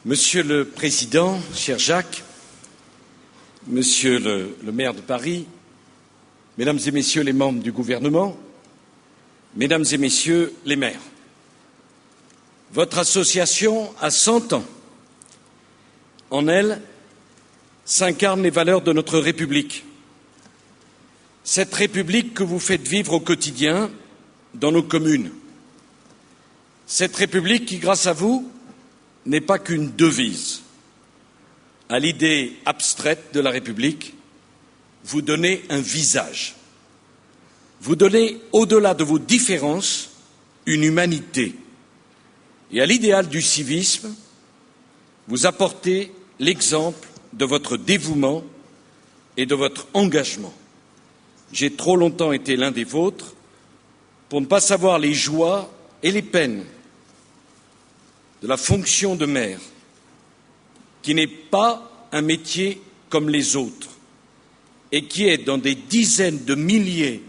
Monsieur le Président, cher Jacques, Monsieur le maire de Paris, Mesdames et Messieurs les membres du gouvernement, Mesdames et Messieurs les maires, votre association a 100 ans. En elle s'incarnent les valeurs de notre République. Cette République que vous faites vivre au quotidien dans nos communes. Cette République qui, grâce à vous, n'est pas qu'une devise. À l'idée abstraite de la République, vous donnez un visage. Vous donnez, au-delà de vos différences, une humanité. Et à l'idéal du civisme, vous apportez l'exemple de votre dévouement et de votre engagement. J'ai trop longtemps été l'un des vôtres pour ne pas savoir les joies et les peines de la fonction de maire, qui n'est pas un métier comme les autres et qui est, dans des dizaines de milliers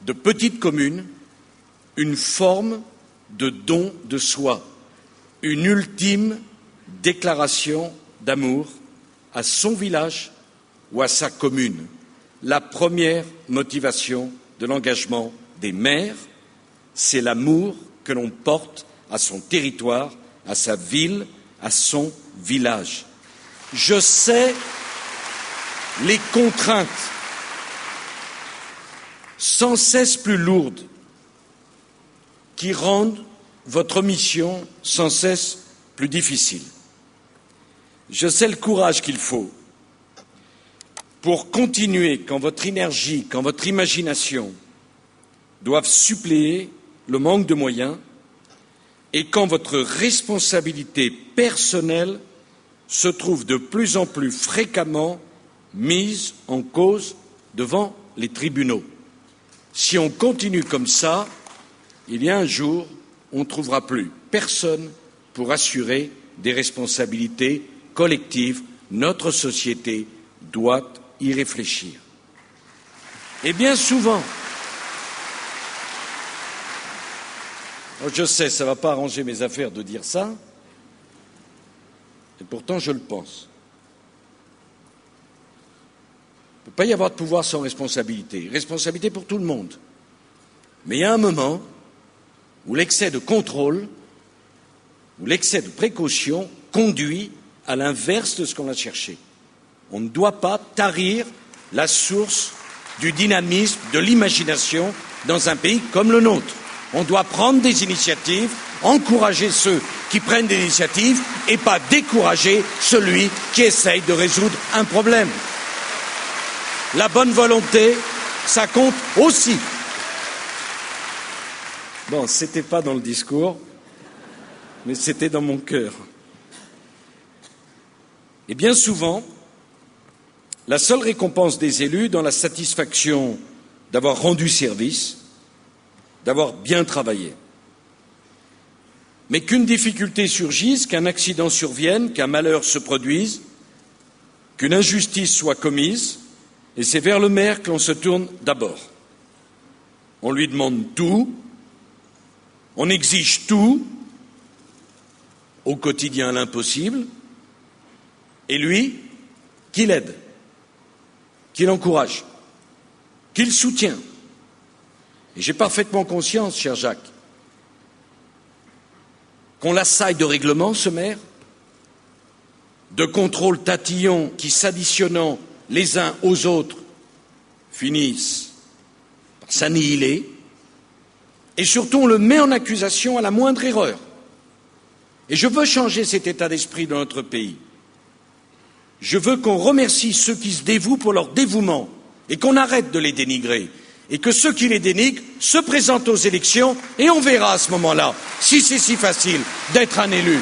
de petites communes, une forme de don de soi, une ultime déclaration d'amour à son village ou à sa commune. La première motivation de l'engagement des maires, c'est l'amour que l'on porte à son territoire, à sa ville, à son village. Je sais les contraintes sans cesse plus lourdes qui rendent votre mission sans cesse plus difficile. Je sais le courage qu'il faut pour continuer quand votre énergie, quand votre imagination doivent suppléer le manque de moyens et quand votre responsabilité personnelle se trouve de plus en plus fréquemment mise en cause devant les tribunaux. Si on continue comme ça, il y a un jour, on ne trouvera plus personne pour assurer des responsabilités collectives. Notre société doit y réfléchir. Et bien souvent, je sais, ça ne va pas arranger mes affaires de dire ça, et pourtant je le pense. Il ne peut pas y avoir de pouvoir sans responsabilité. Responsabilité pour tout le monde. Mais il y a un moment où l'excès de contrôle, où l'excès de précaution conduit à l'inverse de ce qu'on a cherché. On ne doit pas tarir la source du dynamisme, de l'imagination dans un pays comme le nôtre. On doit prendre des initiatives, encourager ceux qui prennent des initiatives et pas décourager celui qui essaye de résoudre un problème. La bonne volonté, ça compte aussi. Bon, c'était pas dans le discours, mais c'était dans mon cœur. Et bien souvent, la seule récompense des élus dans la satisfaction d'avoir rendu service, d'avoir bien travaillé. Mais qu'une difficulté surgisse, qu'un accident survienne, qu'un malheur se produise, qu'une injustice soit commise, et c'est vers le maire que l'on se tourne d'abord. On lui demande tout, on exige tout, au quotidien l'impossible, et lui, qui l'aide, qui l'encourage, qui le soutient. Et j'ai parfaitement conscience, cher Jacques, qu'on l'assaille de règlements, ce maire, de contrôles tatillons qui, s'additionnant les uns aux autres, finissent par s'annihiler, et surtout on le met en accusation à la moindre erreur. Et je veux changer cet état d'esprit dans notre pays. Je veux qu'on remercie ceux qui se dévouent pour leur dévouement et qu'on arrête de les dénigrer. Et que ceux qui les dénigrent se présentent aux élections et on verra à ce moment-là si c'est si facile d'être un élu.